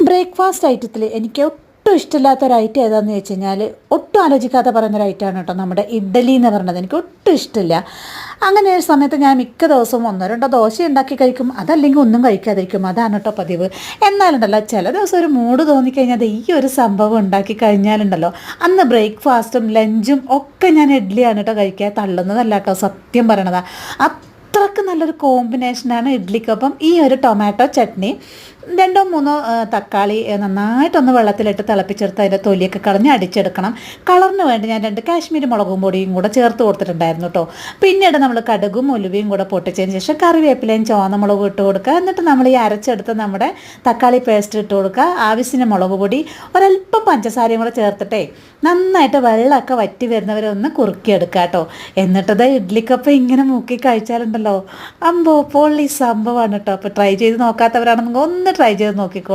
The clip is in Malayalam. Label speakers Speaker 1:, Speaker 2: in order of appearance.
Speaker 1: ബ്രേക്ക്ഫാസ്റ്റ് ഐറ്റത്തിൽ എനിക്ക് ഒട്ടും ഇഷ്ടമില്ലാത്ത ഒരു ഐറ്റം ഏതാണെന്ന് ചോദിച്ചു കഴിഞ്ഞാൽ ഒട്ടും ആലോചിക്കാതെ പറയുന്നൊരു ഐറ്റമാണ് കേട്ടോ നമ്മുടെ ഇഡ്ഡലി എന്ന് പറയുന്നത്. എനിക്ക് ഒട്ടും ഇഷ്ടമില്ല. അങ്ങനെ ഒരു സമയത്ത് ഞാൻ മിക്ക ദിവസവും ഒന്നോ രണ്ടോ ദോശ ഉണ്ടാക്കി കഴിക്കും, അതല്ലെങ്കിൽ ഒന്നും കഴിക്കാതിരിക്കും. അതാണ് കേട്ടോ പതിവ്. എന്നാലുണ്ടല്ലോ ചില ദിവസം ഒരു മൂഡ് തോന്നിക്കഴിഞ്ഞാൽ ഈ ഒരു സംഭവം ഉണ്ടാക്കി കഴിഞ്ഞാലുണ്ടല്ലോ അന്ന് ബ്രേക്ക്ഫാസ്റ്റും ലഞ്ചും ഒക്കെ ഞാൻ ഇഡ്ഡലിയാണ് കേട്ടോ കഴിക്കുക. തള്ളുന്നതല്ല കേട്ടോ, സത്യം പറയണതാ. അത്രക്ക് നല്ലൊരു കോമ്പിനേഷനാണ് ഇഡ്ഡലിക്കൊപ്പം ഈ ഒരു ടൊമാറ്റോ ചട്നി. രണ്ടോ മൂന്നോ തക്കാളി നന്നായിട്ടൊന്ന് വെള്ളത്തിലിട്ട് തിളപ്പിച്ചെടുത്ത് അതിൻ്റെ തൊലിയൊക്കെ കളഞ്ഞ് അടിച്ചെടുക്കണം. കളറിന് വേണ്ടി ഞാൻ 2 കാശ്മീരി മുളകും പൊടിയും കൂടെ ചേർത്ത് കൊടുത്തിട്ടുണ്ടായിരുന്നു കേട്ടോ. പിന്നീട് നമ്മൾ കടുകും ഉലുവയും കൂടെ പൊട്ടിച്ചതിന് ശേഷം കറിവേപ്പിലയും ചുവന്ന മുളകും ഇട്ട് കൊടുക്കുക. എന്നിട്ട് നമ്മൾ ഈ അരച്ചെടുത്ത് നമ്മുടെ തക്കാളി പേസ്റ്റ് ഇട്ട് കൊടുക്കുക. ആവശ്യത്തിന് മുളക് പൊടി, ഒരല്പം പഞ്ചസാരയും കൂടെ ചേർത്തിട്ടേ നന്നായിട്ട് വെള്ളമൊക്കെ വറ്റി വരുന്നവരെ ഒന്ന് കുറുക്കിയെടുക്കുക കേട്ടോ. എന്നിട്ടത് ഇഡ്ഡലിക്കൊപ്പം ഇങ്ങനെ മുക്കി കഴിച്ചാലുണ്ടല്ലോ അമ്പോ പൊള്ളി സംഭവമാണ് കേട്ടോ. അപ്പോൾ ട്രൈ ചെയ്ത് നോക്കാത്തവരാണെന്നെങ്കിൽ ഒന്ന് ട്രൈ ചെയ്ത് നോക്കിക്കോളൂ.